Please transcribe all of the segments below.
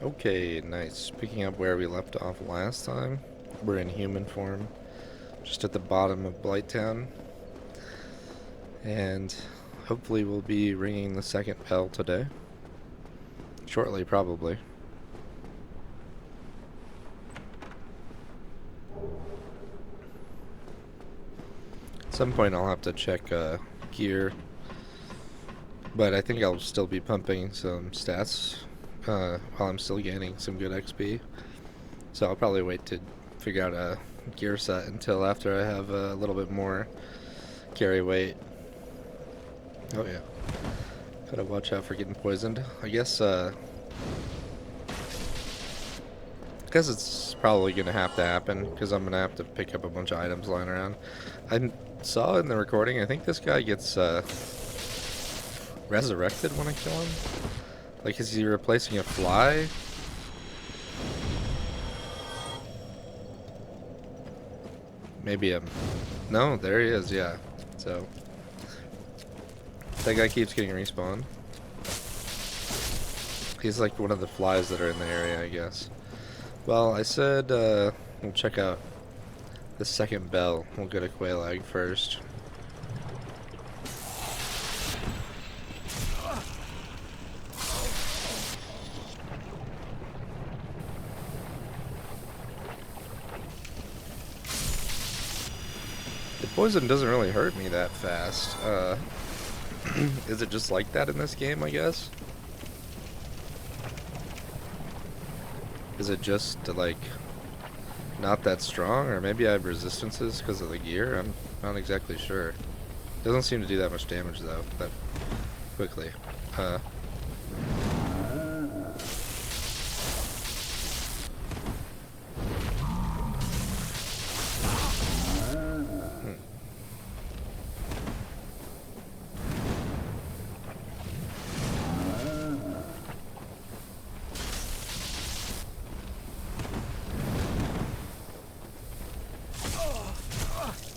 Okay, nice. Picking up where we left off last time. We're in human form, just at the bottom of Blight Town. And hopefully we'll be ringing the second bell today. Shortly, probably. At some point I'll have to check gear. But I think I'll still be pumping some stats while I'm still gaining some good XP. So I'll probably wait to figure out a gear set until after I have a little bit more carry weight. Oh yeah. Gotta watch out for getting poisoned. I guess it's probably gonna have to happen because I'm gonna have to pick up a bunch of items lying around. I saw in the recording, I think this guy gets resurrected when I kill him. Like, is he replacing a fly? Maybe no, there he is, yeah. So that guy keeps getting respawned. He's like one of the flies that are in the area, I guess. Well, I said we'll check out the second bell. We'll get a quail egg first. The poison doesn't really hurt me that fast. Is it just like that in this game, I guess? Is it just like not that strong, or maybe I have resistances because of the gear? I'm not exactly sure. Doesn't seem to do that much damage though, that quickly.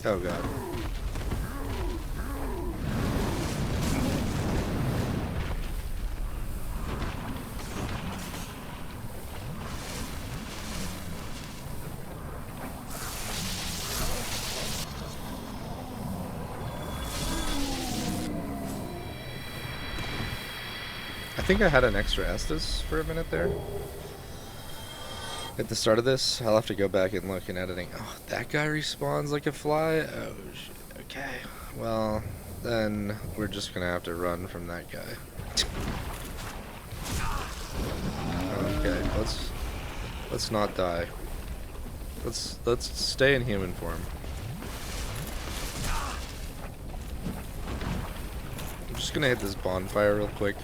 Oh god. I think I had an extra Estus for a minute there. At the start of this, I'll have to go back and look in editing. Oh, that guy respawns like a fly? Oh, shit. Okay. Well, then we're just gonna have to run from that guy. Okay, let's not die. Let's stay in human form. I'm just gonna hit this bonfire real quick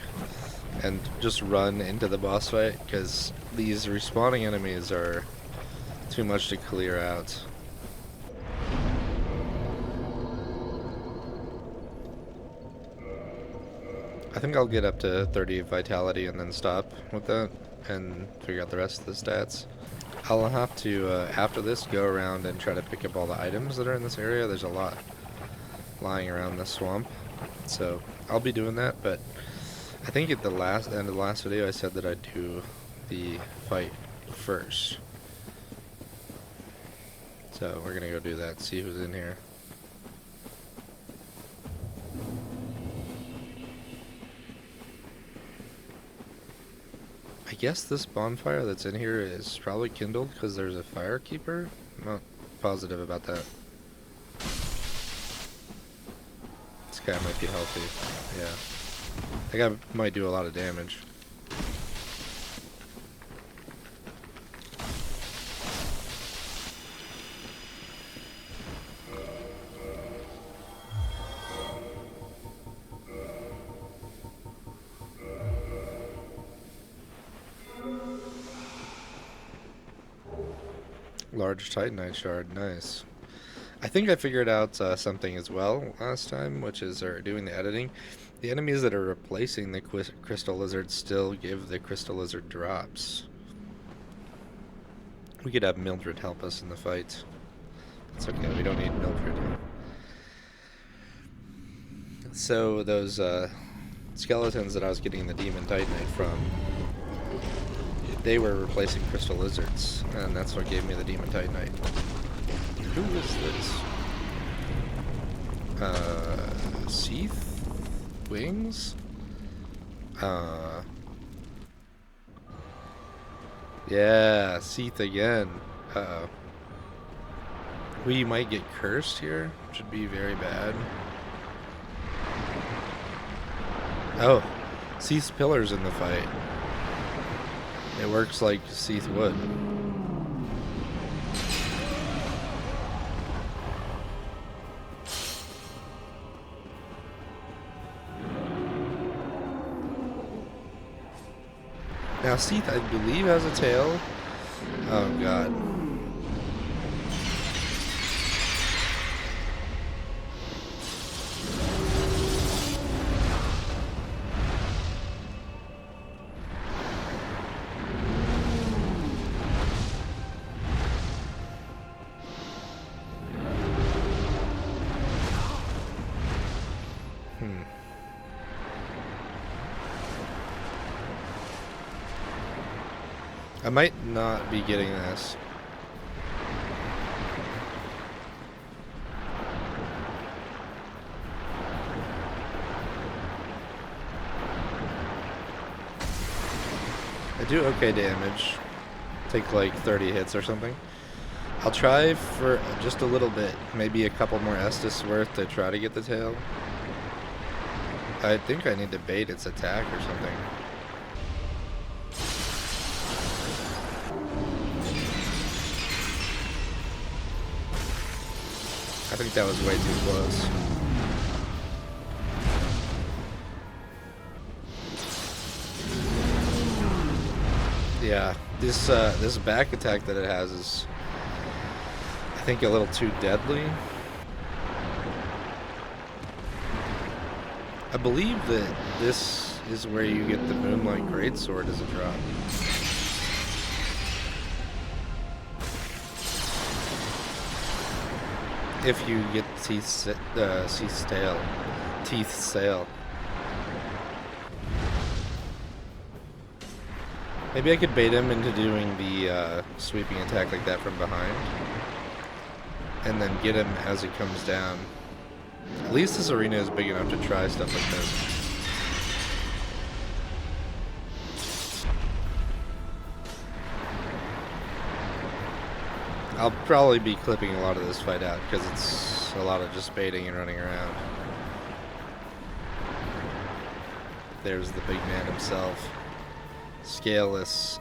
and just run into the boss fight, because these respawning enemies are too much to clear out. I think I'll get up to 30 vitality and then stop with that and figure out the rest of the stats. I'll have to, after this, go around and try to pick up all the items that are in this area. There's a lot lying around the swamp, so I'll be doing that, but I think at the end of the last video I said that I'd do the fight first. So we're gonna go do that, see who's in here. I guess this bonfire that's in here is probably kindled because there's a fire keeper. I'm not positive about that. This guy might be healthy, yeah. That guy might do a lot of damage. Large Titanite shard, nice. I think I figured out something as well last time, which is doing the editing. The enemies that are replacing the crystal lizard still give the crystal lizard drops. We could have Mildred help us in the fight. It's okay, we don't need Mildred. So those skeletons that I was getting the demon titanite from, they were replacing crystal lizards, and that's what gave me the demon titanite. Who is this? Seath? Wings? Yeah, Seath again. Uh-oh. We might get cursed here, which would be very bad. Oh, Seath's pillar's in the fight. It works like Seath would. Now Seath, I believe, has a tail. Oh god. I might not be getting this. I do okay damage. Take like 30 hits or something. I'll try for just a little bit, maybe a couple more Estus worth to try to get the tail. I think I need to bait its attack or something. I think that was way too close. Yeah, this back attack that it has is, I think, a little too deadly. I believe that this is where you get the Moonlight Greatsword as a drop. If you get Teeth's tail. Teeth's tail. Maybe I could bait him into doing the sweeping attack like that from behind. And then get him as he comes down. At least this arena is big enough to try stuff like this. I'll probably be clipping a lot of this fight out because it's a lot of just baiting and running around. There's the big man himself. Scaleless.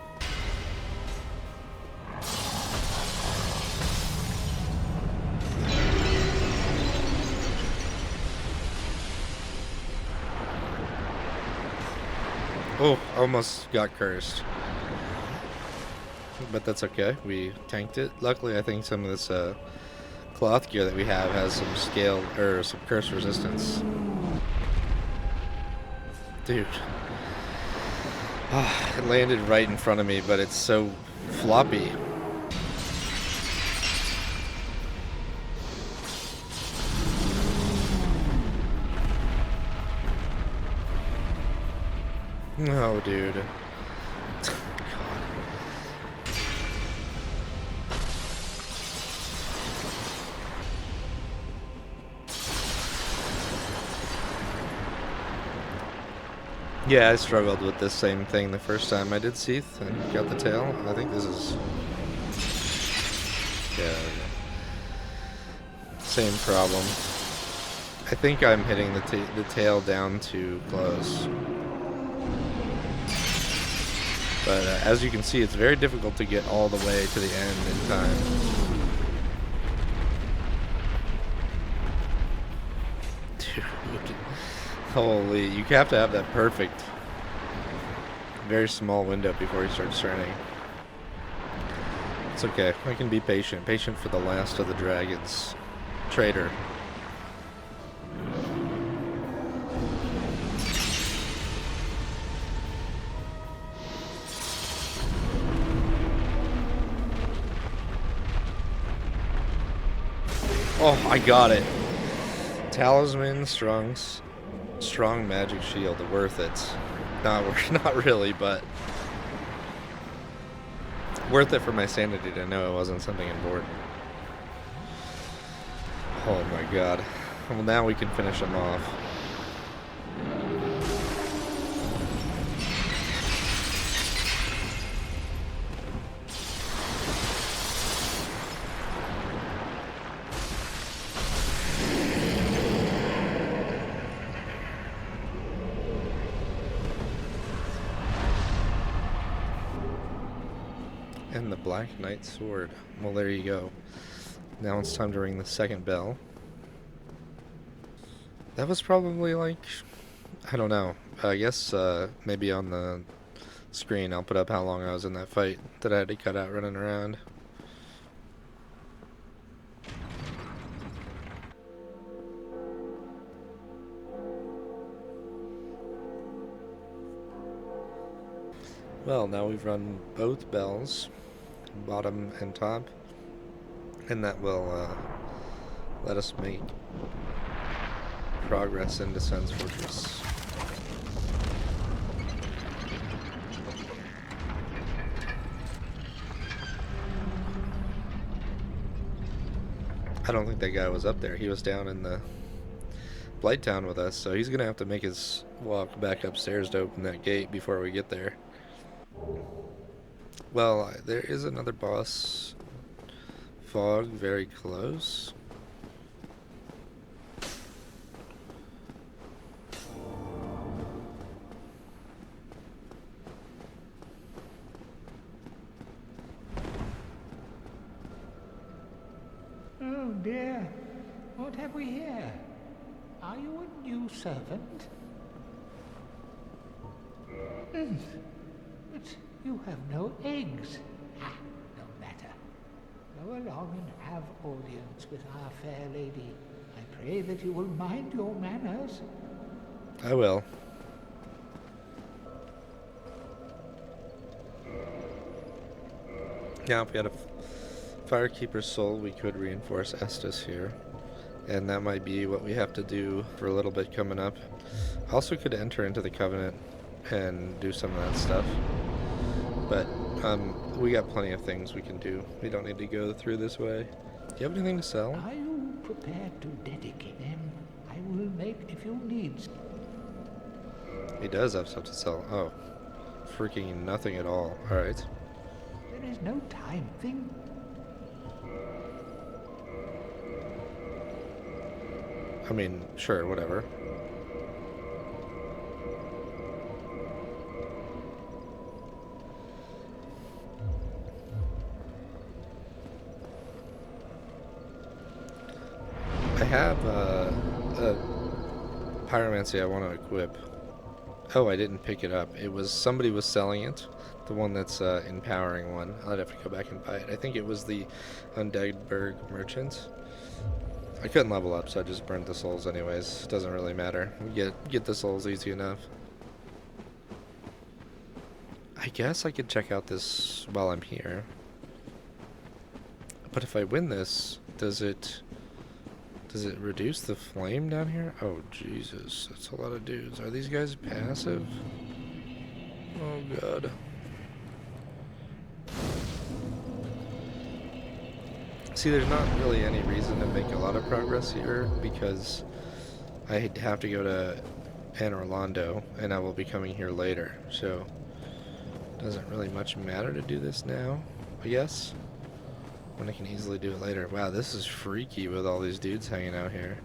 Oh, almost got cursed. But that's okay. We tanked it. Luckily, I think some of this cloth gear that we have has some scale or some curse resistance. Dude. It landed right in front of me, but it's so floppy. No, dude. God. Yeah, I struggled with this same thing the first time I did Seath and got the tail. I think this is... yeah. Same problem. I think I'm hitting the tail down too close. But as you can see, it's very difficult to get all the way to the end in time. Dude. Holy, you have to have that perfect, very small window before he starts turning. It's okay, I can be patient. Patient for the last of the dragons. Traitor. Oh, I got it. Talisman, strong magic shield, worth it. Not really, but Worth it for my sanity to know it wasn't something important. Oh my god. Well, now we can finish him off. And the Black Knight Sword. Well, there you go. Now it's time to ring the second bell. That was probably like, I don't know. I guess maybe on the screen I'll put up how long I was in that fight that I had to cut out running around. Well, now we've run both bells, bottom and top, and that will let us make progress into Sun's Fortress. I don't think that guy was up there. He was down in the Blight Town with us, so he's gonna have to make his walk back upstairs to open that gate before we get there. Well, there is another boss fog very close. Oh dear, what have we here? Are you a new servant? But you have no eggs. Ah, no matter. Go along and have audience with our fair lady. I pray that you will mind your manners. I will. Now, if we had a Firekeeper's Soul, we could reinforce Estus here. And that might be what we have to do for a little bit coming up. Also could enter into the Covenant and do some of that stuff. But we got plenty of things we can do. We don't need to go through this way. Do you have anything to sell? Are you prepared to dedicate them? I will make if you need. He does have stuff to sell. Oh, freaking nothing at all. Alright. There is no time thing. I mean, sure, whatever. I have a pyromancy I want to equip. Oh, I didn't pick it up. It was somebody was selling it. The one that's empowering one. I'd have to go back and buy it. I think it was the Undeadburg Merchant. I couldn't level up, so I just burned the souls anyways. Doesn't really matter. We get the souls easy enough. I guess I could check out this while I'm here. But if I win this, does it reduce the flame down here? Oh, Jesus. That's a lot of dudes. Are these guys passive? Oh, God. See, there's not really any reason to make a lot of progress here because I have to go to Anne Orlando and I will be coming here later. So, doesn't really much matter to do this now, I guess. When I can easily do it later. Wow, this is freaky with all these dudes hanging out here.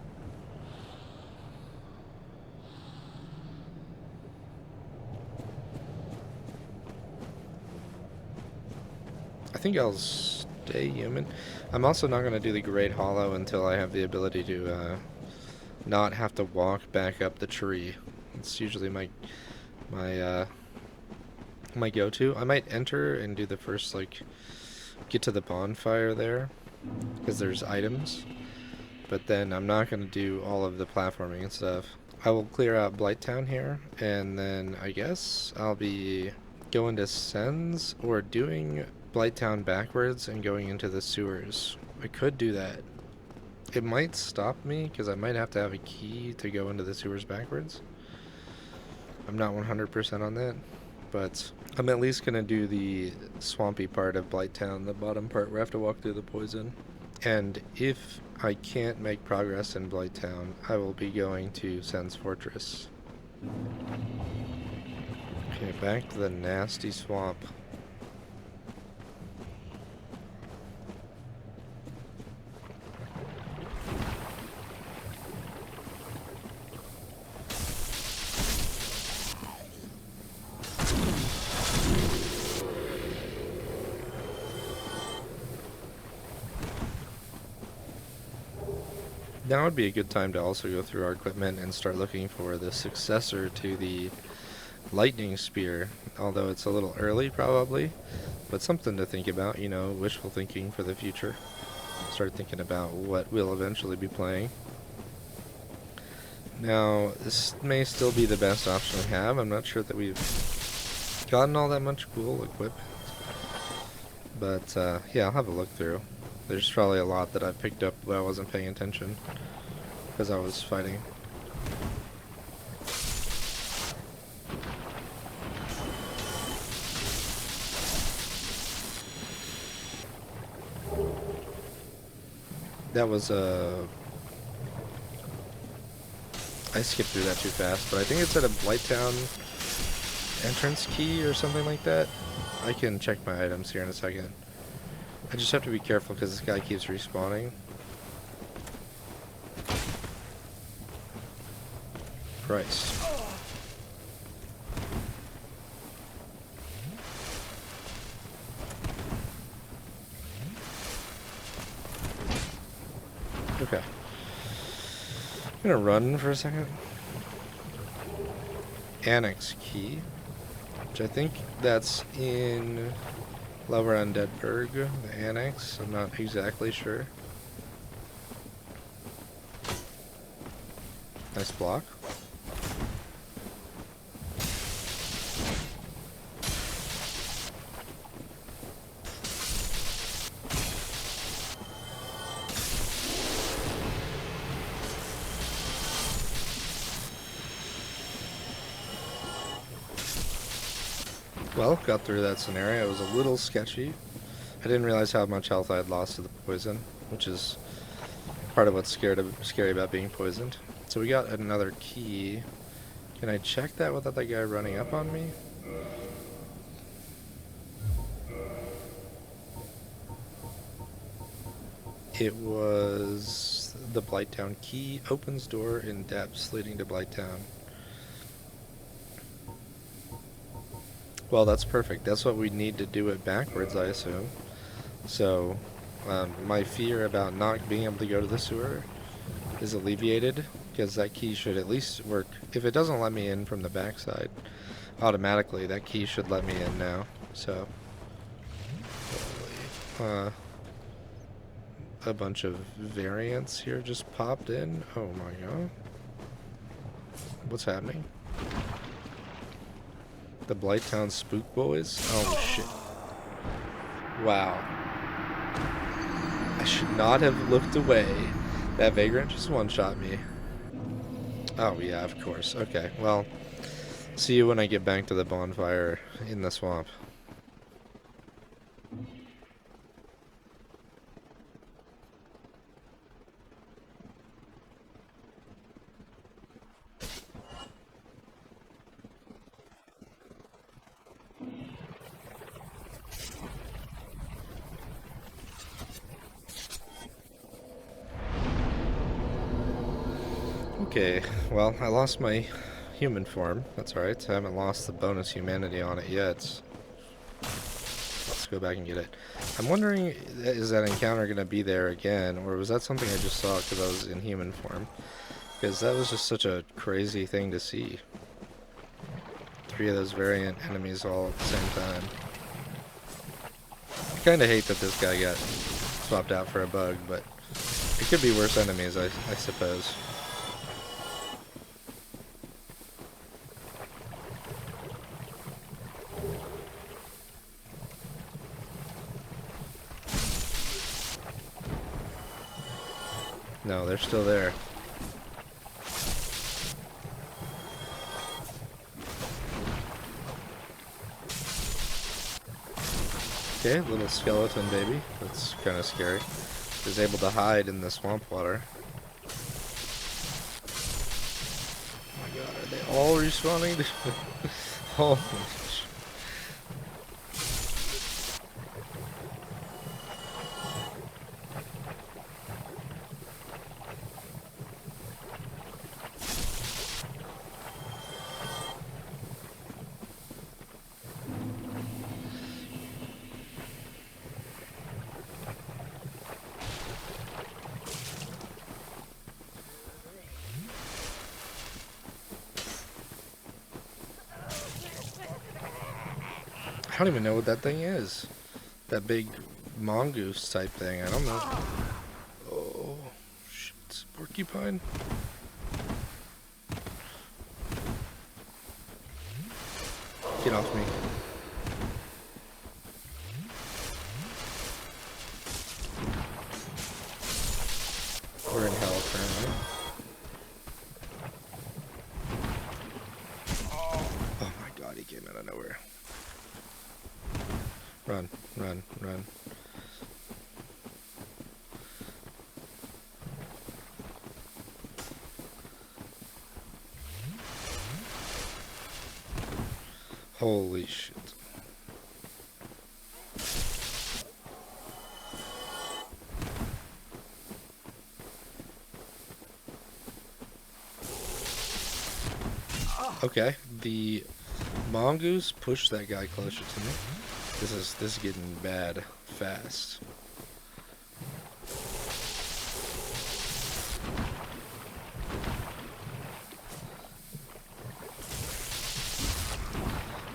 I think I'll stay human. I'm also not going to do the Great Hollow until I have the ability to not have to walk back up the tree. It's usually my go-to. I might enter and do the first, like, get to the bonfire there, because there's items, but then I'm not going to do all of the platforming and stuff. I will clear out Blight Town here, and then I guess I'll be going to Sens or doing Blight Town backwards and going into the sewers. I could do that. It might stop me, because I might have to have a key to go into the sewers backwards. I'm not 100% on that, but I'm at least gonna do the swampy part of Blight Town, the bottom part where I have to walk through the poison. And if I can't make progress in Blight Town, I will be going to Sen's Fortress. Okay, back to the nasty swamp. Now would be a good time to also go through our equipment and start looking for the successor to the lightning spear, although it's a little early probably, but something to think about, you know, wishful thinking for the future. Start thinking about what we'll eventually be playing. Now, this may still be the best option we have. I'm not sure that we've gotten all that much cool equipment, but yeah, I'll have a look through. There's probably a lot that I've picked up while I wasn't paying attention because I was fighting. That was I skipped through that too fast, but I think it's at a Blight Town entrance key or something like that. I can check my items here in a second. I just have to be careful because this guy keeps respawning. Christ. Okay. I'm gonna run for a second. Annex key, which I think that's in Lower Undeadburg, the annex. I'm not exactly sure. Nice block. Well, got through that scenario. It was a little sketchy. I didn't realize how much health I had lost to the poison, which is part of what's scary about being poisoned. So we got another key. Can I check that without that guy running up on me? It was the Blighttown key. Opens door in depths leading to Blighttown. Well, that's perfect. That's what we need to do it backwards, I assume. So, my fear about not being able to go to the sewer is alleviated, because that key should at least work. If it doesn't let me in from the backside, automatically, that key should let me in now. So, a bunch of variants here just popped in. Oh my god. What's happening? The Blighttown Spook Boys? Oh shit. Wow. I should not have looked away. That Vagrant just one-shot me. Oh yeah, of course. Okay, well, see you when I get back to the bonfire in the swamp. Okay, well, I lost my human form. That's alright. I haven't lost the bonus humanity on it yet. Let's go back and get it. I'm wondering, is that encounter going to be there again, or was that something I just saw because I was in human form? Because that was just such a crazy thing to see. 3 of those variant enemies all at the same time. I kind of hate that this guy got swapped out for a bug, but it could be worse enemies, I suppose. No, they're still there. Okay, little skeleton baby. That's kind of scary. Is able to hide in the swamp water. Oh my god, are they all respawning? Holy sh... I don't even know what that thing is. That big mongoose type thing. I don't know. Oh, shit. It's a porcupine. Get off me. We're in hell currently. Oh my god, he came out of nowhere. Run, run, run. Holy shit. Okay, the mongoose pushed that guy closer to me. This is getting bad fast.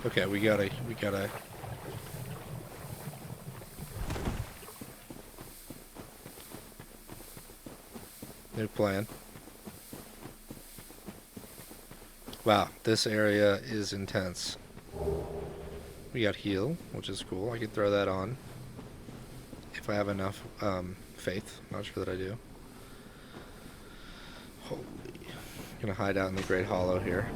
Okay, we gotta new plan. Wow, this area is intense. We got heal, which is cool. I could throw that on if I have enough faith. Not sure that I do. Holy. Gonna hide out in the Great Hollow here.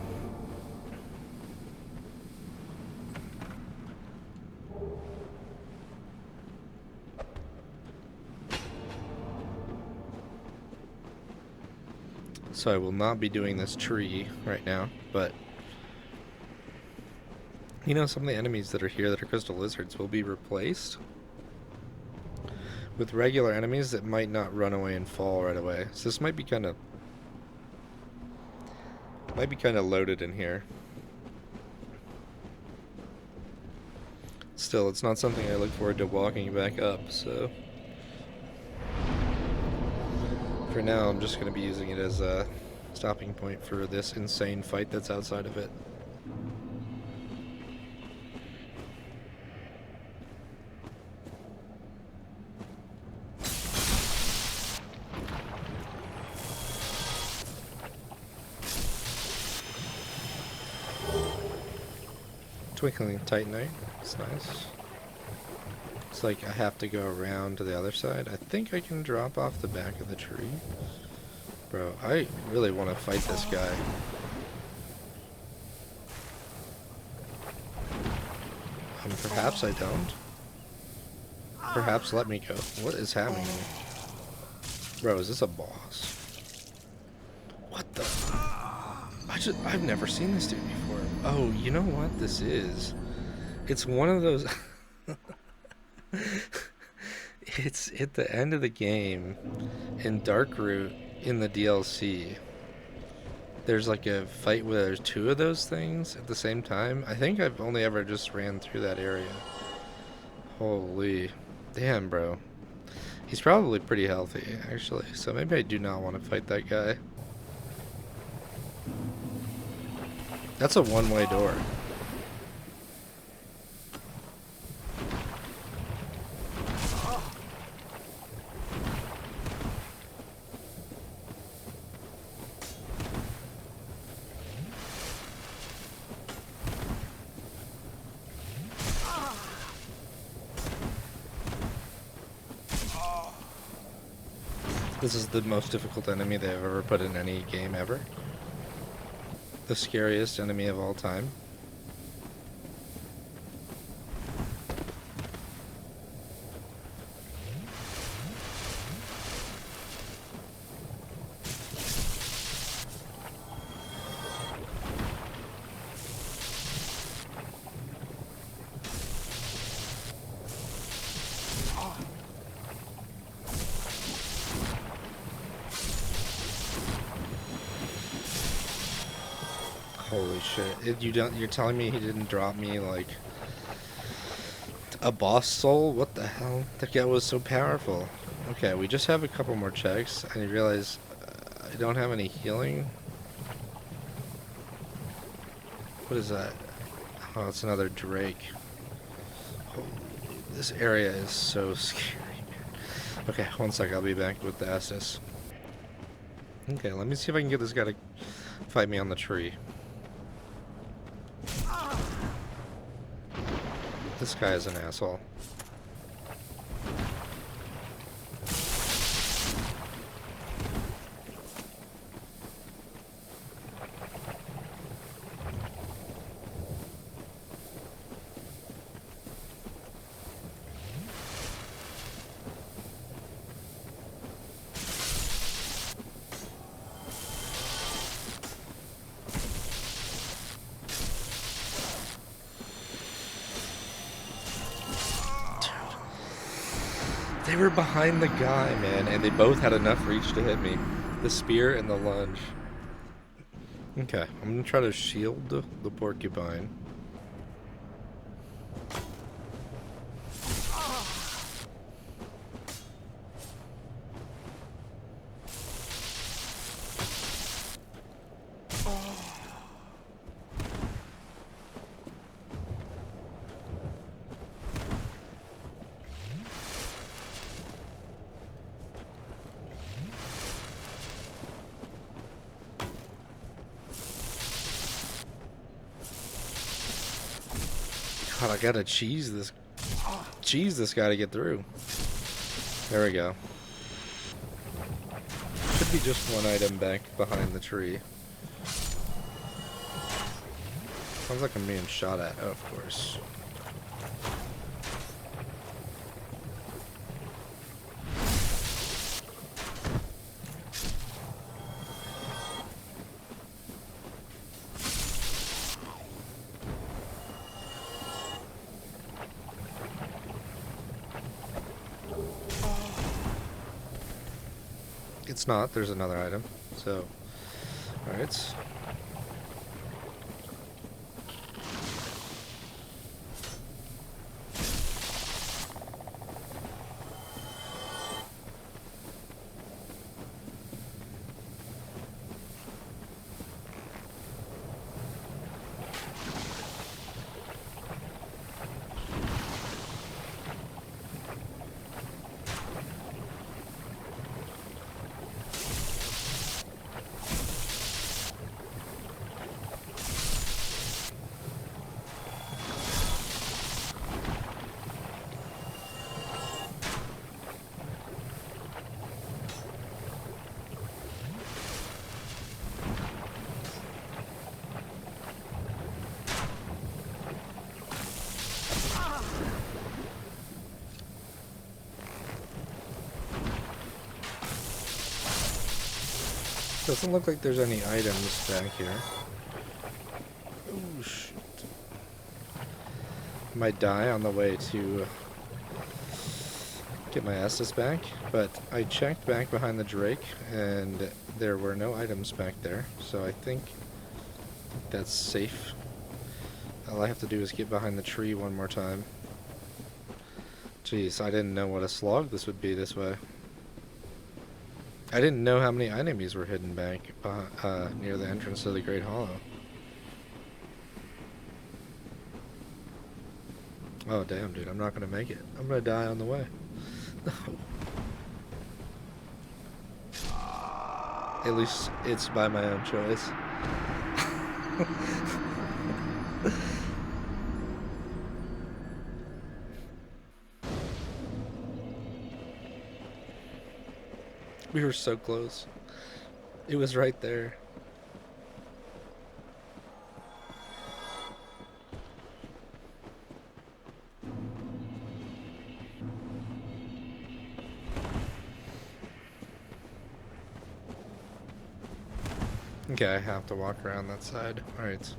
So I will not be doing this tree right now, but you know, some of the enemies that are here that are crystal lizards will be replaced with regular enemies that might not run away and fall right away. So this might be kind of loaded in here. Still, it's not something I look forward to walking back up, so for now I'm just going to be using it as a stopping point for this insane fight that's outside of it. Twinkling Titanite, it's nice. It's like I have to go around to the other side. I think I can drop off the back of the tree. Bro, I really want to fight this guy. Perhaps I don't. Perhaps let me go. What is happening? Bro, is this a boss? What the? I've never seen this dude before. Oh, you know what this is? It's one of those... It's at the end of the game in Darkroot in the DLC. There's like a fight where there's two of those things at the same time. I think I've only ever just ran through that area. Holy. Damn, bro. He's probably pretty healthy, actually. So maybe I do not want to fight that guy. That's a one-way door. This is the most difficult enemy they've ever put in any game ever. The scariest enemy of all time. shit. You're telling me he didn't drop me, like, a boss soul? What the hell? That guy was so powerful. Okay, we just have a couple more checks, and you realize I don't have any healing. What is that? Oh, it's another Drake. Holy, this area is so scary, man. Okay, one sec, I'll be back with the Estus. Okay, let me see if I can get this guy to fight me on the tree. This guy is an asshole. They were behind the guy, man, and they both had enough reach to hit me. The spear and the lunge. Okay, I'm gonna try to shield the porcupine. God, I gotta cheese this guy to get through. There we go. Should be just one item back behind the tree. Sounds like I'm being shot at. Oh, of course. It's not. There's another item. So, alright. Doesn't look like there's any items back here. Oh, shit. Might die on the way to get my Estus back, but I checked back behind the Drake, and there were no items back there, so I think that's safe. All I have to do is get behind the tree one more time. Jeez, I didn't know what a slog this would be this way. I didn't know how many enemies were hidden back near the entrance to the Great Hollow. Oh damn, dude, I'm not gonna make it. I'm gonna die on the way. No. At least it's by my own choice. We were so close. It was right there. Okay, I have to walk around that side. Alright.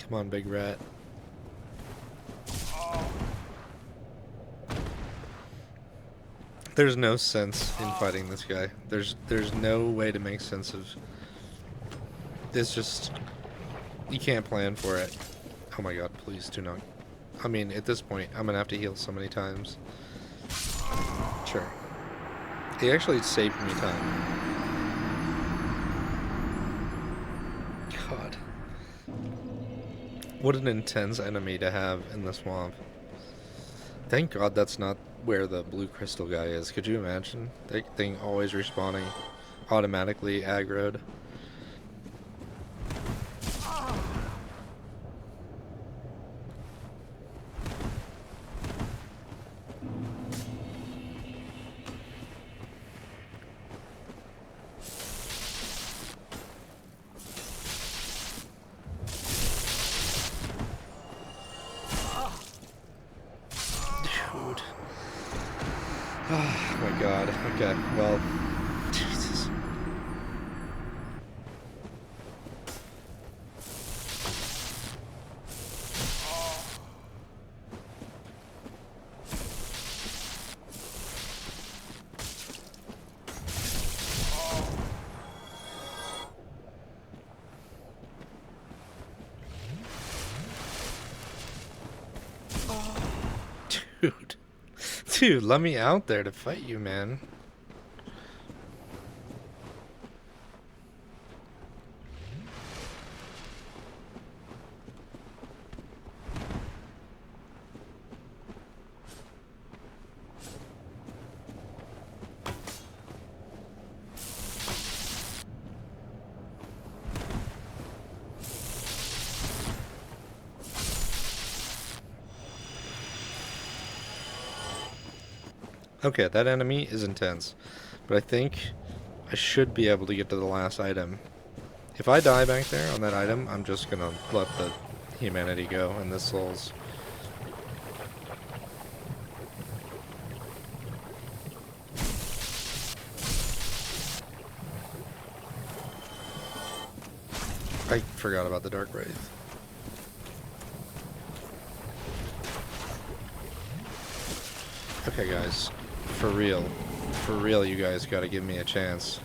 Come on, big rat. There's no sense in fighting this guy. There's no way to make sense of It's just, you can't plan for it. Oh my god, please do not. I mean, at this point, I'm gonna have to heal so many times. Sure. He actually saved me time. God. What an intense enemy to have in the swamp. Thank God that's not where the blue crystal guy is. Could you imagine? That thing always respawning automatically aggroed. Dude. Oh my god. Okay, well. Jesus. Dude. Dude, let me out there to fight you, man. Okay, that enemy is intense, but I think I should be able to get to the last item. If I die back there on that item, I'm just gonna let the humanity go and the souls. I forgot about the Dark Wraith. Okay, guys. For real, you guys gotta give me a chance.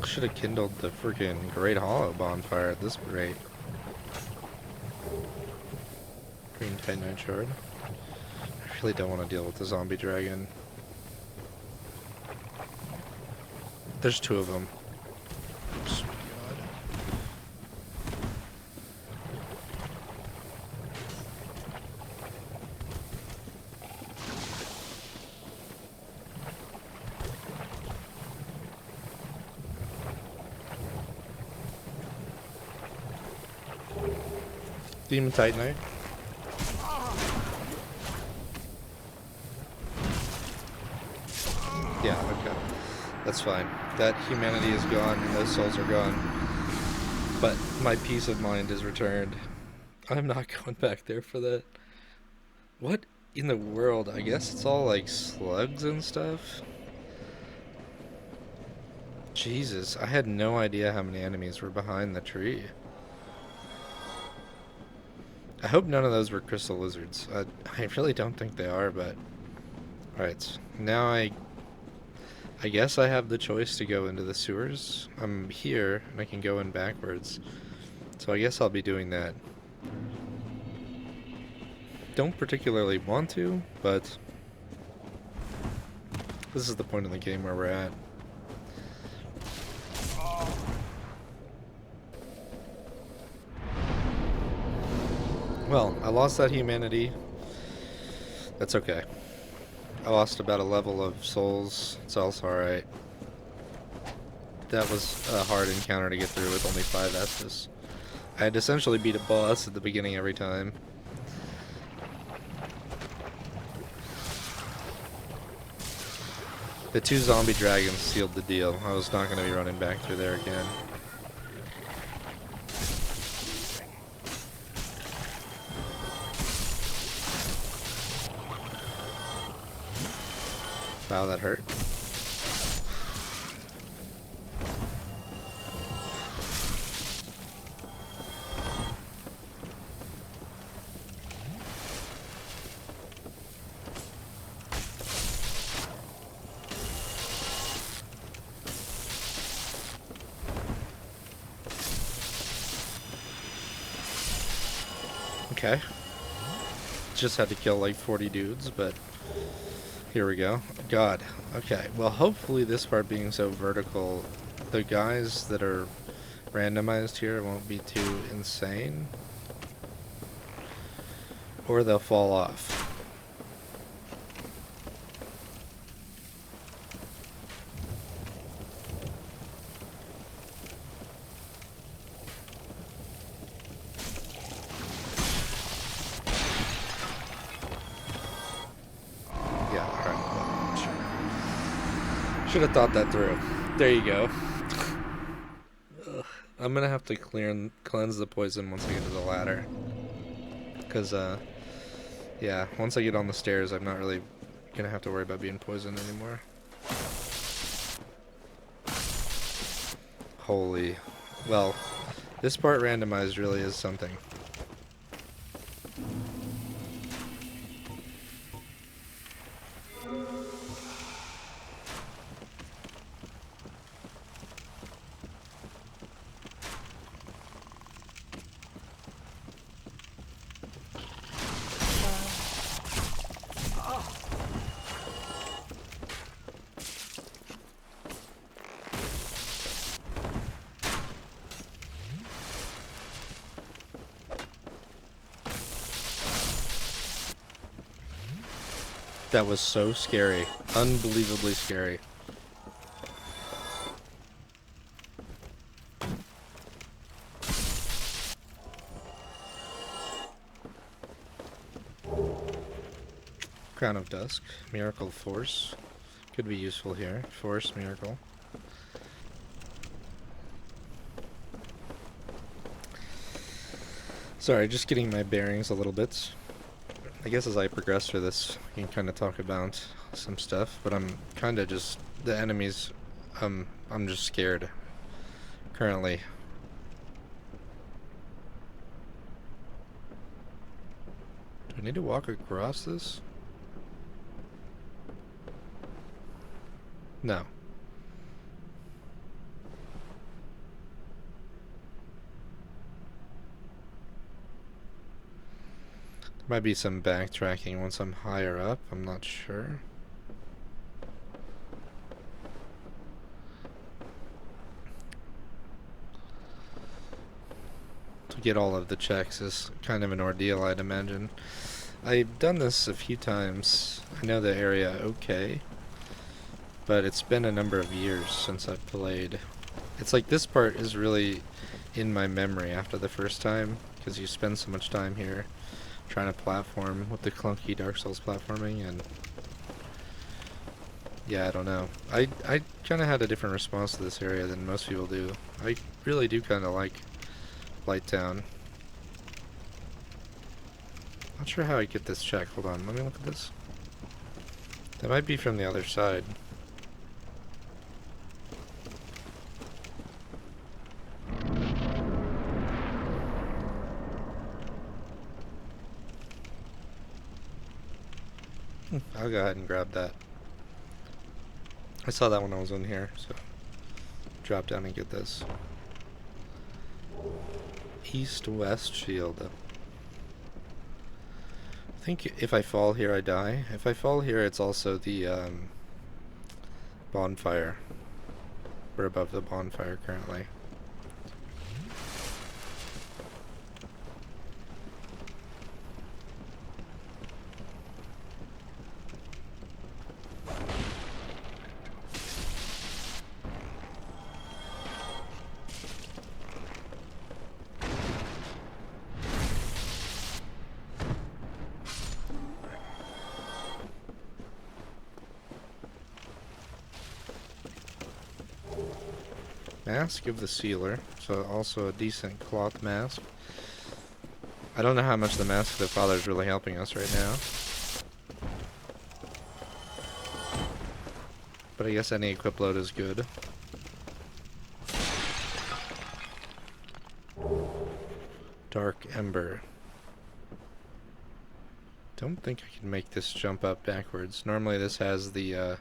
Should have kindled the freaking Great Hollow bonfire at this rate. Green Titanite Shard. I really don't want to deal with the zombie dragon. There's two of them. Oops. Demon Titanite. Yeah, okay. That's fine. That humanity is gone and those souls are gone. But my peace of mind is returned. I'm not going back there for that. What in the world? I guess it's all like slugs and stuff? Jesus, I had no idea how many enemies were behind the tree. I hope none of those were crystal lizards. I really don't think they are, but... Alright, now I guess I have the choice to go into the sewers. I'm here, and I can go in backwards. So I guess I'll be doing that. Don't particularly want to, but... This is the point in the game where we're at. Well, I lost that humanity. That's okay. I lost about a level of souls. It's also alright. That was a hard encounter to get through with only 5 Estus. I had to essentially beat a boss at the beginning every time. The 2 zombie dragons sealed the deal. I was not going to be running back through there again. Wow, that hurt. Okay. Just had to kill like 40 dudes, but here we go. God. Okay. Well, hopefully this part being so vertical, the guys that are randomized here won't be too insane. Or they'll fall off. Yeah, alright. Well, sure. Should have thought that through. There you go. I'm gonna have to cleanse the poison once I get to the ladder. Because, yeah, once I get on the stairs, I'm not really gonna have to worry about being poisoned anymore. Holy. Well, this part randomized really is something. That was so scary. Unbelievably scary. Crown of Dusk. Miracle Force. Could be useful here. Force, Miracle. Sorry, just getting my bearings a little bit. I guess as I progress through this, we can kind of talk about some stuff, but I'm kind of just, the enemies, I'm just scared, currently. Do I need to walk across this? No. Might be some backtracking once I'm higher up, I'm not sure. To get all of the checks is kind of an ordeal, I'd imagine. I've done this a few times. I know the area okay, but it's been a number of years since I've played. It's like this part is really in my memory after the first time, because you spend so much time here trying to platform with the clunky Dark Souls platforming, and yeah, I don't know. I kind of had a different response to this area than most people do. I really do kind of like Blight Town. Not sure how I get this check. Hold on, let me look at this. That might be from the other side. I'll go ahead and grab that. I saw that when I was in here, so drop down and get this. East-west shield. I think if I fall here, I die. If I fall here, it's also the bonfire. We're above the bonfire currently. Mask of the Sealer, so also a decent cloth mask. I don't know how much the Mask of the Father is really helping us right now. but I guess any equip load is good. Dark Ember. Don't think I can make this jump up backwards. Normally this has the, I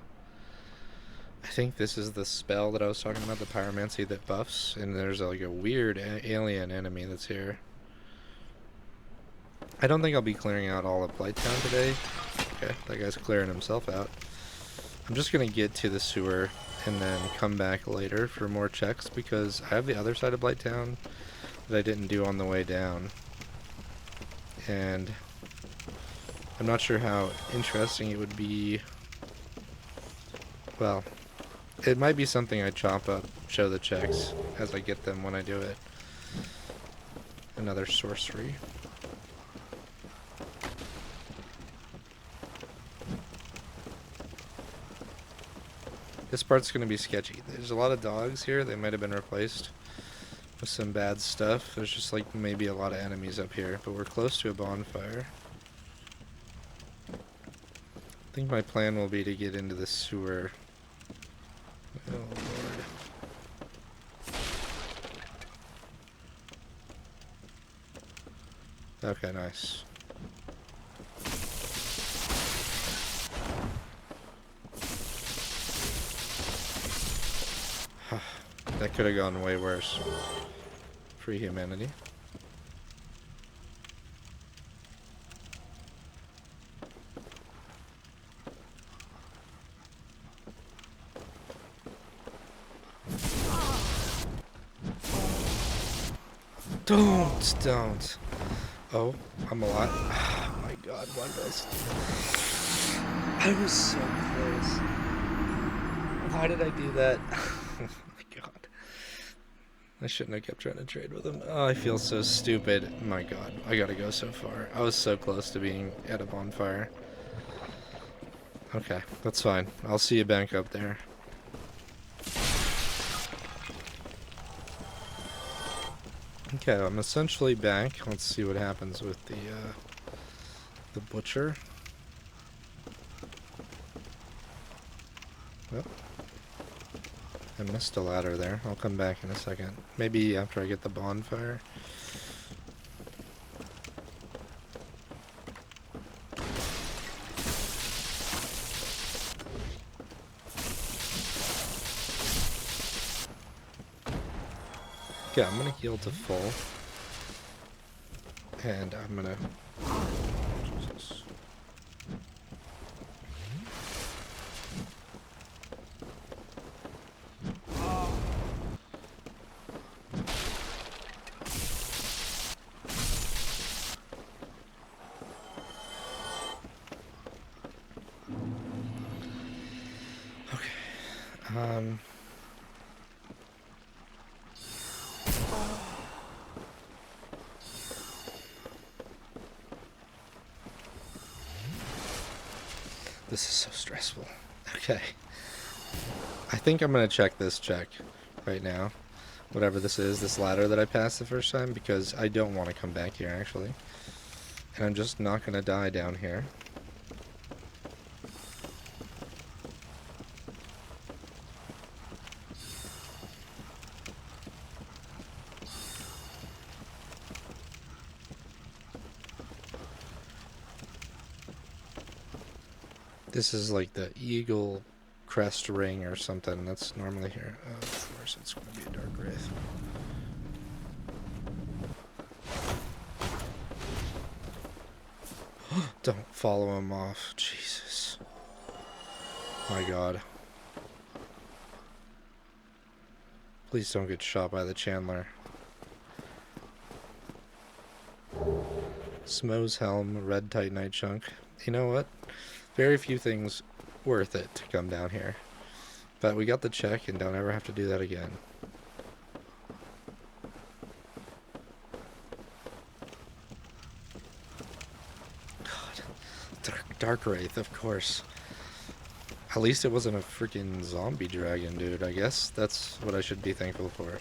think this is the spell that I was talking about, the pyromancy that buffs, and there's like a weird alien enemy that's here. I don't think I'll be clearing out all of Blighttown today. Okay, that guy's clearing himself out. I'm just gonna get to the sewer and then come back later for more checks because I have the other side of Blighttown that I didn't do on the way down. And I'm not sure how interesting it would be. Well, it might be something I chop up, show the checks as I get them when I do it. Another sorcery. This part's gonna be sketchy. There's a lot of dogs here. They might have been replaced with some bad stuff. There's just like maybe a lot of enemies up here, but we're close to a bonfire. I think my plan will be to get into the sewer. Oh lord. Okay, nice. That could have gone way worse. Free humanity. Don't. Oh, I'm alive. Oh my god, why did I was so close. Why did I do that? Oh my god. I shouldn't have kept trying to trade with him. Oh, I feel so stupid. My god, I gotta go so far. I was so close to being at a bonfire. Okay, that's fine. I'll see you back up there. Okay, I'm essentially back. Let's see what happens with the butcher. Well, I missed a ladder there. I'll come back in a second. Maybe after I get the bonfire. Okay, I'm gonna heal to full. And I'm gonna... Jesus. Okay. This is so stressful. Okay. I think I'm gonna check this check right now. Whatever this is, this ladder that I passed the first time, because I don't want to come back here, actually. And I'm just not gonna die down here. This is like the eagle crest ring or something that's normally here. Oh, of course, it's going to be a dark wraith. Don't follow him off. Jesus. My god. Please don't get shot by the Chandler. Smo's helm, red titanite chunk. You know what? Very few things worth it to come down here. But we got the check and don't ever have to do that again. God. Dark Wraith, of course. At least it wasn't a freaking zombie dragon, dude. I guess that's what I should be thankful for.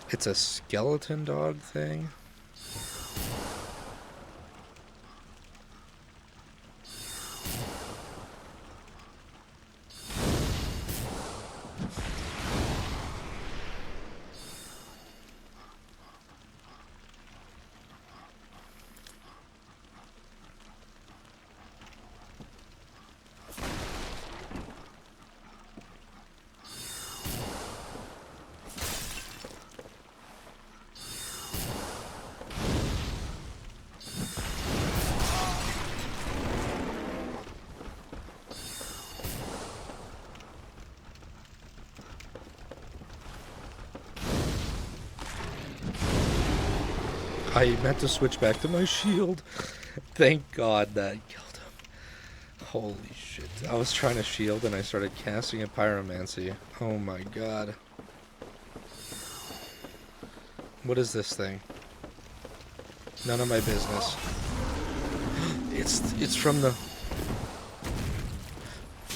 It's a skeleton dog thing. I meant to switch back to my shield. Thank God that killed him. Holy shit. I was trying to shield and I started casting a pyromancy. Oh my god. What is this thing? None of my business. It's from the...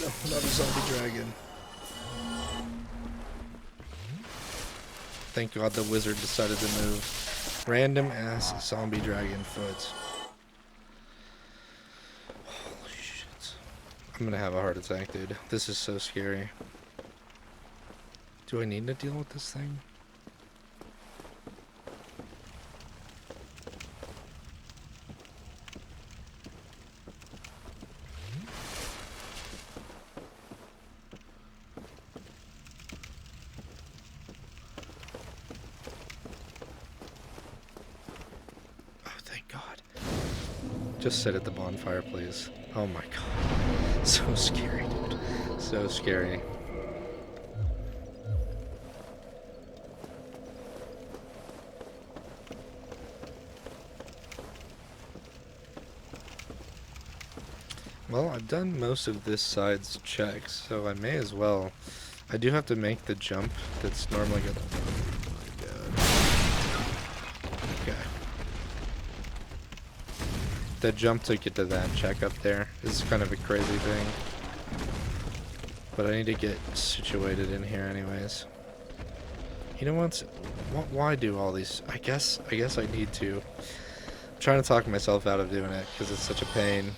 No, not a zombie dragon. Thank God the wizard decided to move. Random ass zombie dragon foot. Holy shit. I'm gonna have a heart attack, dude. This is so scary. Do I need to deal with this thing? Just sit at the bonfire, please. Oh my god. So scary, dude. So scary. Well, I've done most of this side's checks, so I may as well. I do have to make the jump that's normally gonna... Oh my god. Okay. The jump to get to that check up there is kind of a crazy thing. But I need to get situated in here anyways. You know what? Why do all these? I guess I need to. I'm trying to talk myself out of doing it because it's such a pain.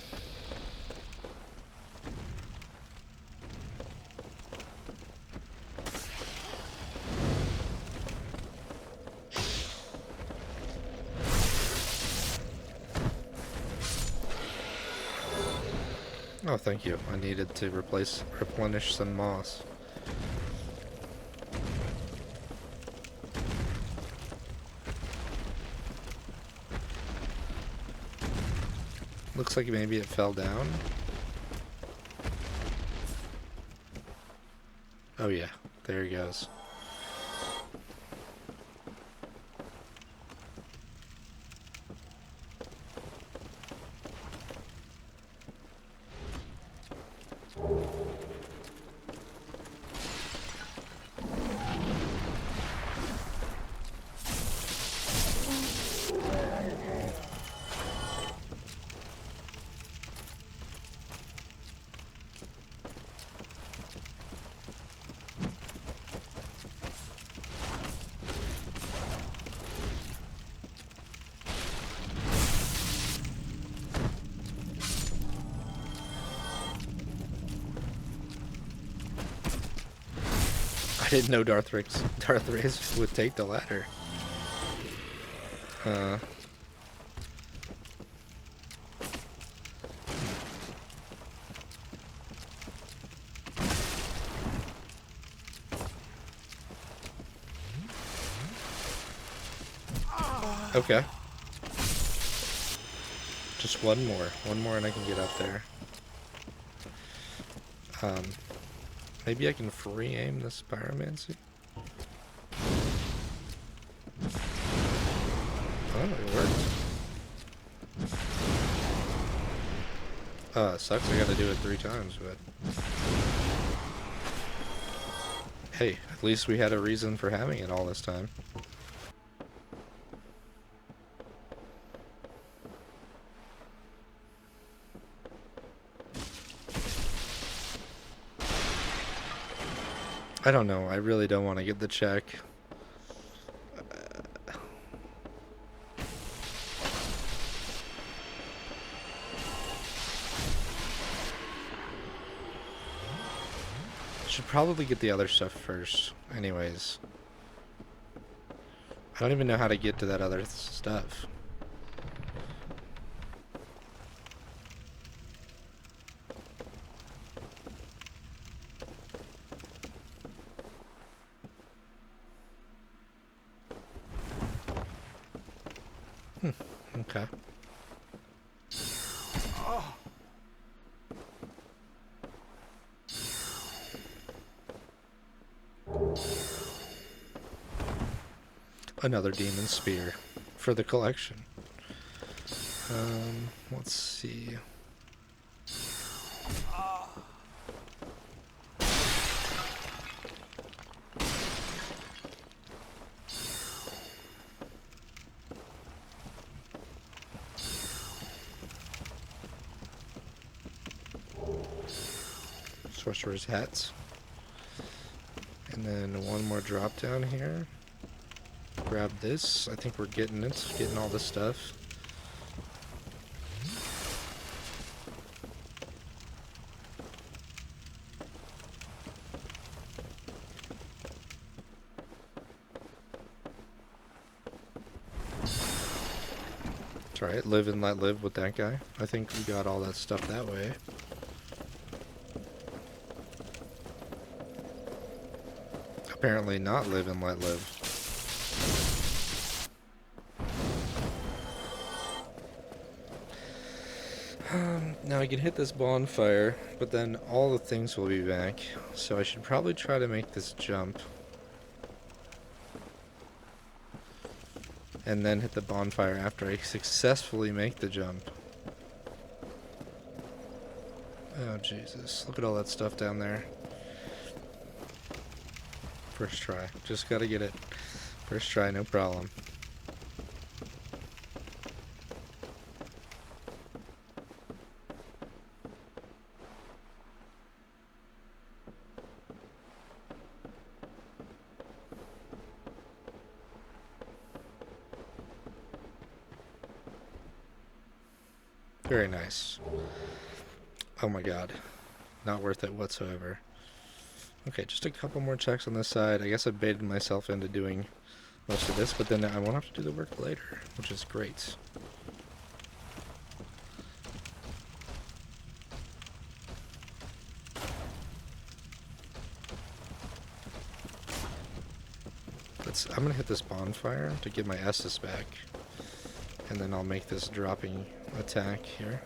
Oh, thank you. I needed to replenish some moss. Looks like maybe it fell down. Oh yeah, there he goes. I didn't know Darth Reyes would take the ladder. Okay. Just one more and I can get up there. Maybe I can free aim this pyromancy? Oh, it worked. Sucks I gotta do it 3 times, but... Hey, at least we had a reason for having it all this time. I don't know, I really don't want to get the check. Should probably get the other stuff first, anyways. I don't even know how to get to that other stuff. Okay. Another demon spear for the collection. Let's see. Sorcerer's hats. And then one more drop down here. Grab this. I think we're getting it. Getting all this stuff. That's right. Live and let live with that guy. I think we got all that stuff that way. Apparently not live and let live. Now I can hit this bonfire, but then all the things will be back. So I should probably try to make this jump. And then hit the bonfire after I successfully make the jump. Oh Jesus, look at all that stuff down there. First try, just gotta get it. First try, no problem. Very nice. Oh my god. Not worth it whatsoever. Okay, just a couple more checks on this side. I guess I baited myself into doing most of this, but then I won't have to do the work later, which is great. I'm gonna hit this bonfire to get my Estus back. And then I'll make this dropping attack here.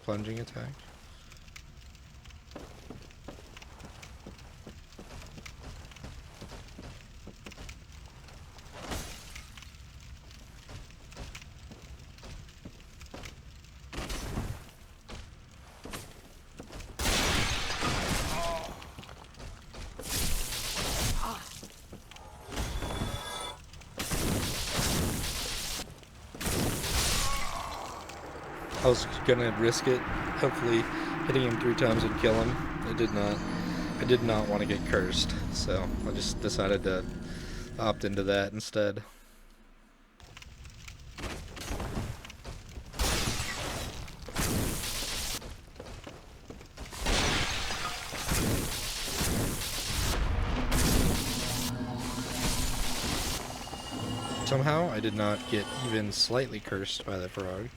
Plunging attack. I was gonna risk it, hopefully hitting him 3 times would kill him. It did not. I did not want to get cursed, so I just decided to opt into that instead. Somehow I did not get even slightly cursed by the frog.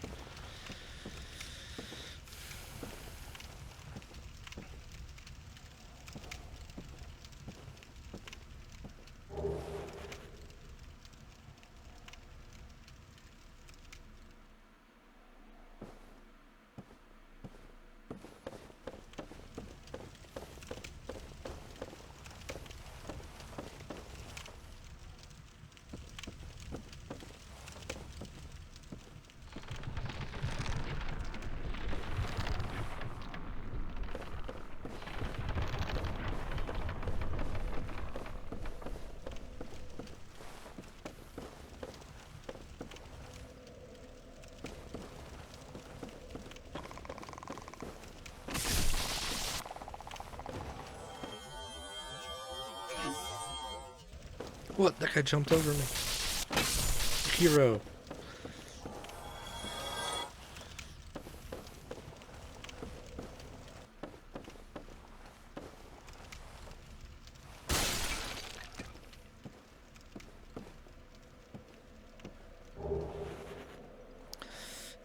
What? That guy jumped over me. Hero.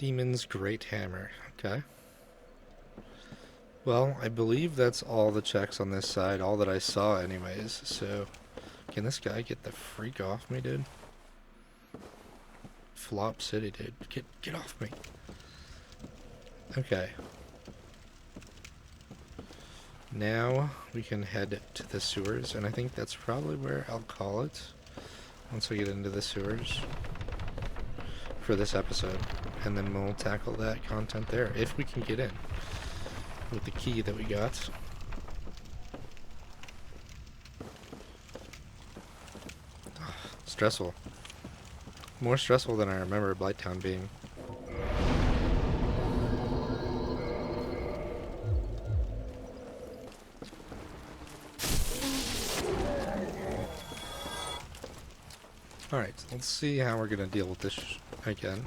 Demon's Great Hammer. Okay. Well, I believe that's all the checks on this side, all that I saw anyways, so... Can this guy get the freak off me, dude? Flop City, dude. Get off me. Okay. Now we can head to the sewers, and I think that's probably where I'll call it once we get into the sewers for this episode. And then we'll tackle that content there, if we can get in with the key that we got. Stressful. More stressful than I remember Blight Town being. Alright, let's see how we're gonna deal with this again.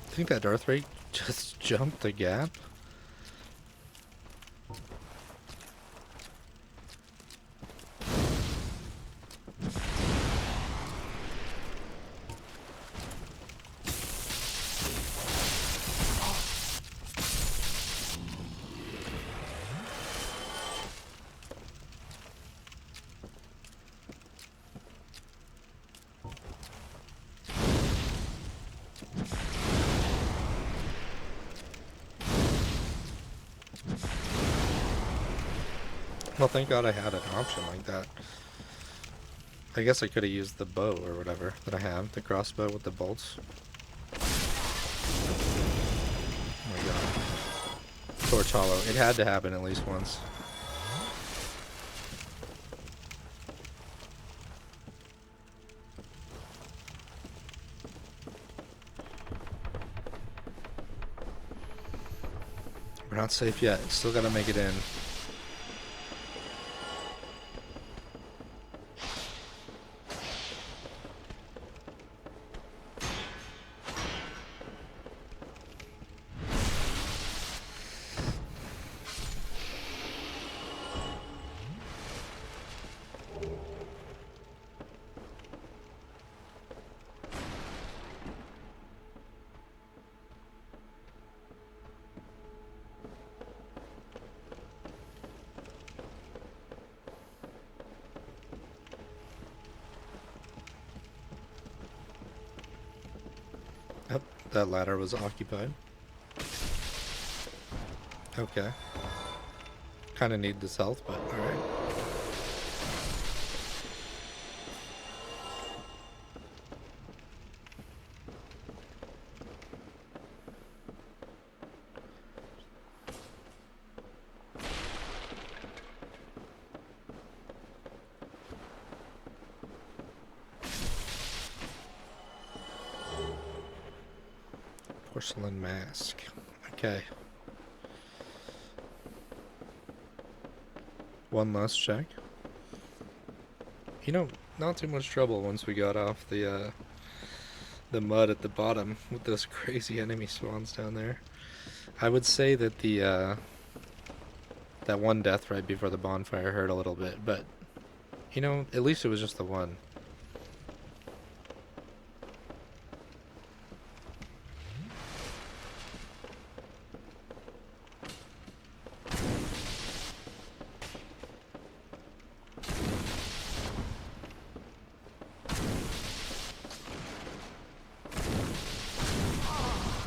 I think that Darth Rate just jumped the gap. Well, thank God I had an option like that. I guess I could have used the bow or whatever that I have, the crossbow with the bolts. Oh my God. Torch Hollow. It had to happen at least once. We're not safe yet. Still gotta make it in. Yep, that ladder was occupied. Okay. Kinda need this health, but alright. Porcelain mask. Okay. One last check. You know, not too much trouble once we got off the mud at the bottom with those crazy enemy spawns down there. I would say that the that one death right before the bonfire hurt a little bit, but you know, at least it was just the one.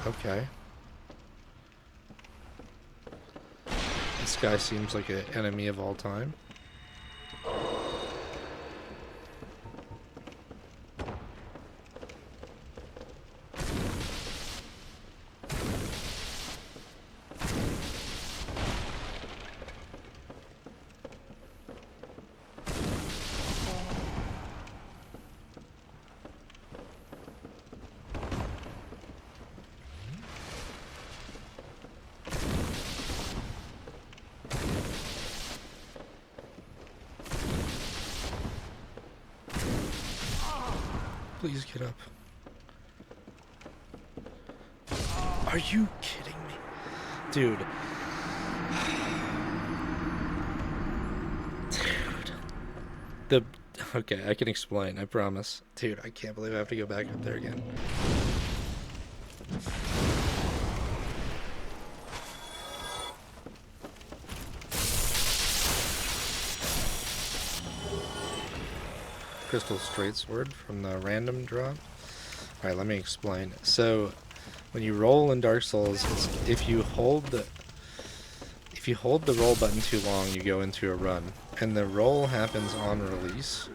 Okay. This guy seems like an enemy of all time. Please get up. Are you kidding me? Dude. Dude. Okay, I can explain, I promise. Dude, I can't believe I have to go back up there again. Crystal straight sword from the random drop. Alright, let me explain. So, when you roll in Dark Souls, if you hold the roll button too long, you go into a run, and the roll happens on release.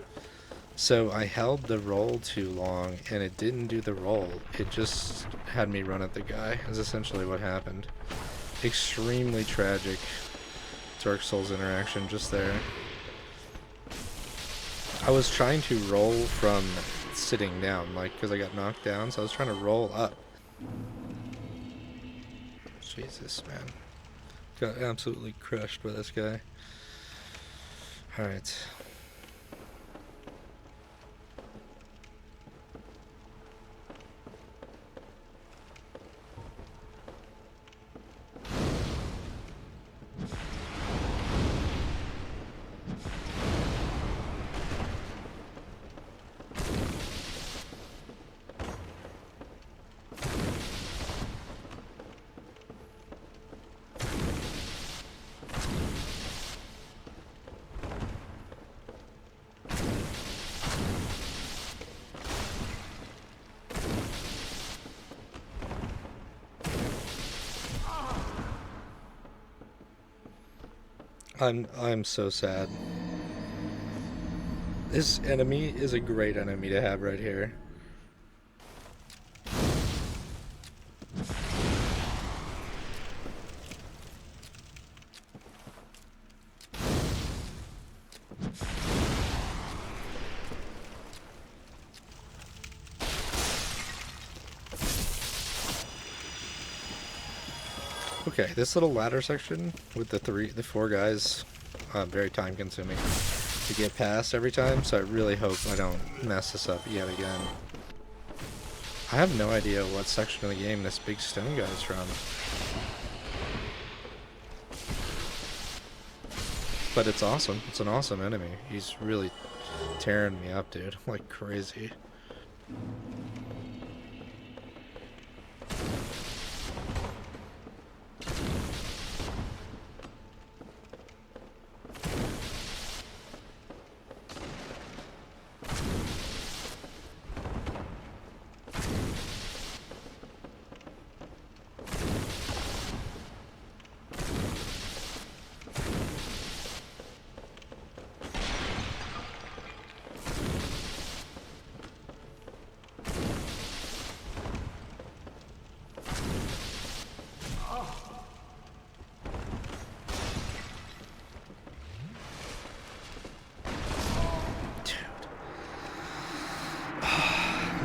So I held the roll too long, and it didn't do the roll. It just had me run at the guy. Is essentially what happened. Extremely tragic Dark Souls interaction just there. I was trying to roll from sitting down, like, because I got knocked down, so I was trying to roll up. Jesus, man. Got absolutely crushed by this guy. Alright. I'm so sad. This enemy is a great enemy to have right here. Okay, this little ladder section with the four guys, very time consuming to get past every time, so I really hope I don't mess this up yet again. I have no idea what section of the game this big stone guy is from. But it's awesome. It's an awesome enemy. He's really tearing me up, dude, like crazy.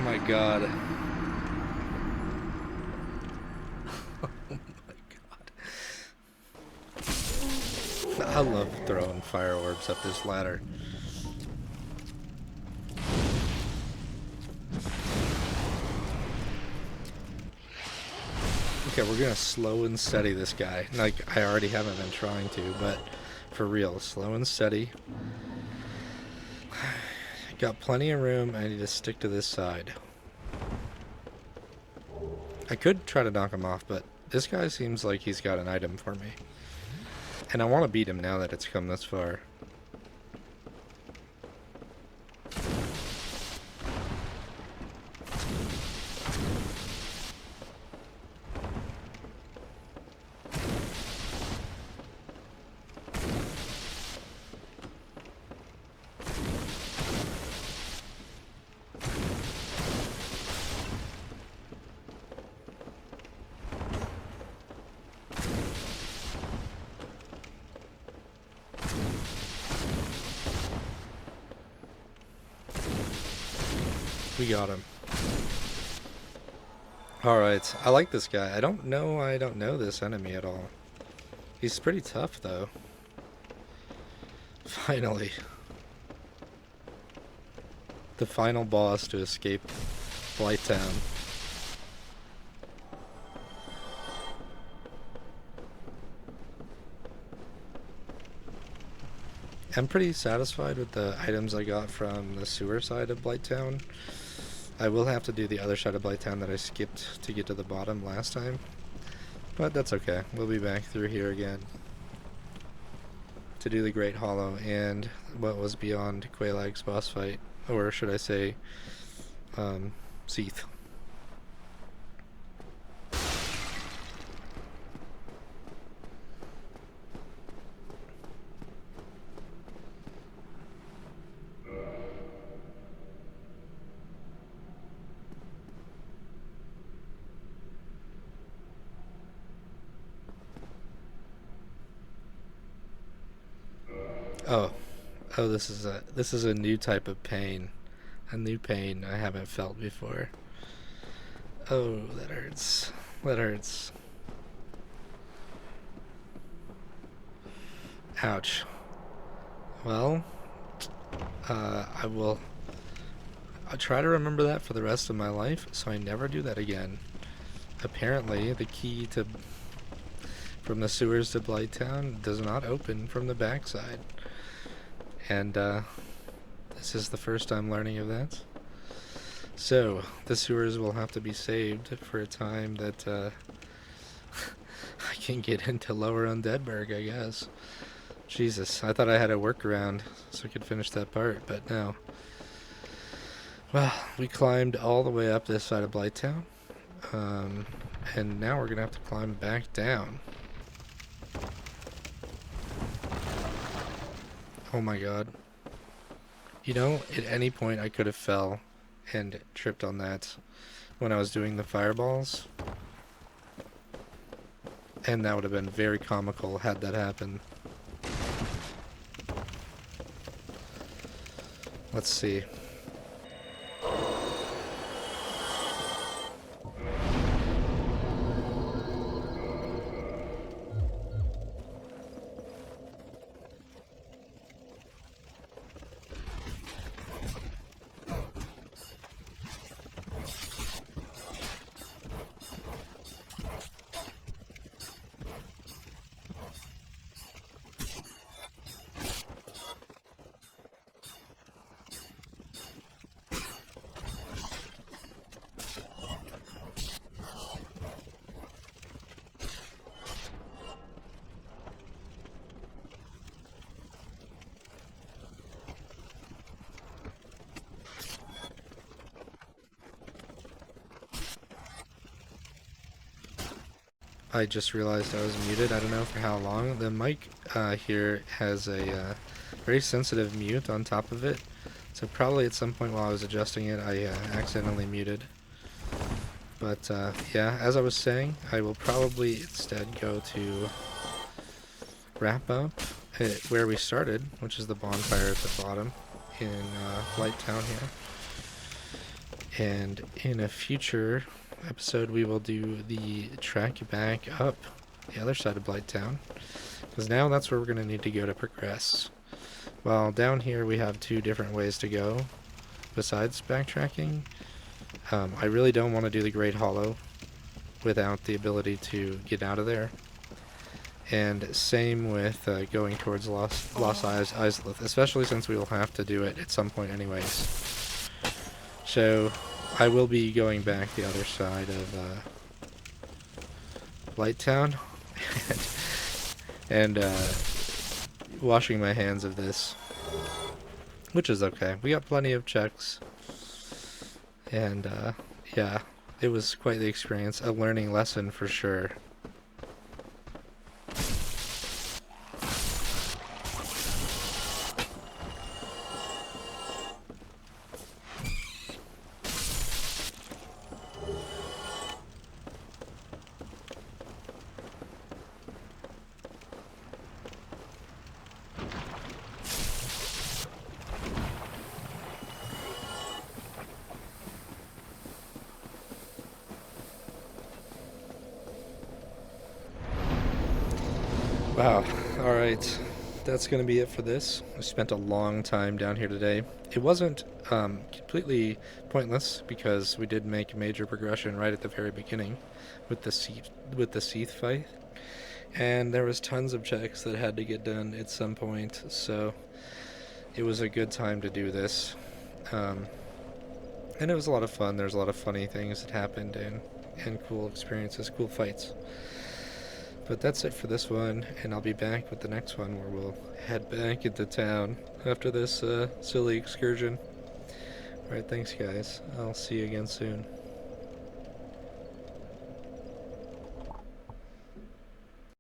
My god. Oh my god. I love throwing fire orbs up this ladder. Okay, we're gonna slow and steady this guy. Like, I already haven't been trying to, but for real, slow and steady. Got plenty of room. I need to stick to this side. I could try to knock him off, but this guy seems like he's got an item for me. And I want to beat him now that it's come this far. We got him. Alright, I like this guy. I don't know this enemy at all. He's pretty tough, though. Finally. the final boss to escape Blight Town. I'm pretty satisfied with the items I got from the sewer side of Blight Town. I will have to do the other side of Blight Town that I skipped to get to the bottom last time. But that's okay. We'll be back through here again to do the Great Hollow and what was beyond Quaelag's boss fight. Or should I say, Seath. Oh, this is a new type of pain. A new pain I haven't felt before. Oh, that hurts. That hurts. Ouch. Well, I'll try to remember that for the rest of my life, so I never do that again. Apparently, the key to from the sewers to Blighttown does not open from the backside. And this is the first I'm learning of that. So, the sewers will have to be saved for a time that I can get into Lower Undeadburg, I guess. Jesus, I thought I had a workaround so I could finish that part, but no. Well, we climbed all the way up this side of Blighttown, and now we're going to have to climb back down. Oh my god. You know, at any point I could have fell and tripped on that when I was doing the fireballs. And that would have been very comical had that happened. Let's see. I just realized I was muted. I don't know for how long. The mic here has a very sensitive mute on top of it. So probably at some point while I was adjusting it, I accidentally muted. But yeah, as I was saying, I will probably instead go to wrap up at where we started, which is the bonfire at the bottom in Blight Town here. And in a future episode we will do the trek back up the other side of Blight Town, because now that's where we're going to need to go to progress. Well, down here we have two different ways to go besides backtracking. I really don't want to do the Great Hollow without the ability to get out of there. And same with going towards Lost Isleth, especially since we will have to do it at some point anyways. So I will be going back the other side of Blight Town and washing my hands of this, which is okay. We got plenty of checks, and yeah, it was quite the experience, a learning lesson for sure. Wow, alright, that's gonna be it for this. I spent a long time down here today. it wasn't completely pointless because we did make major progression right at the very beginning with the Seath fight, and there was tons of checks that had to get done at some point, so it was a good time to do this. And it was a lot of fun. There's a lot of funny things that happened and cool experiences, cool fights. But that's it for this one, and I'll be back with the next one where we'll head back into town after this silly excursion. Alright, thanks guys. I'll see you again soon.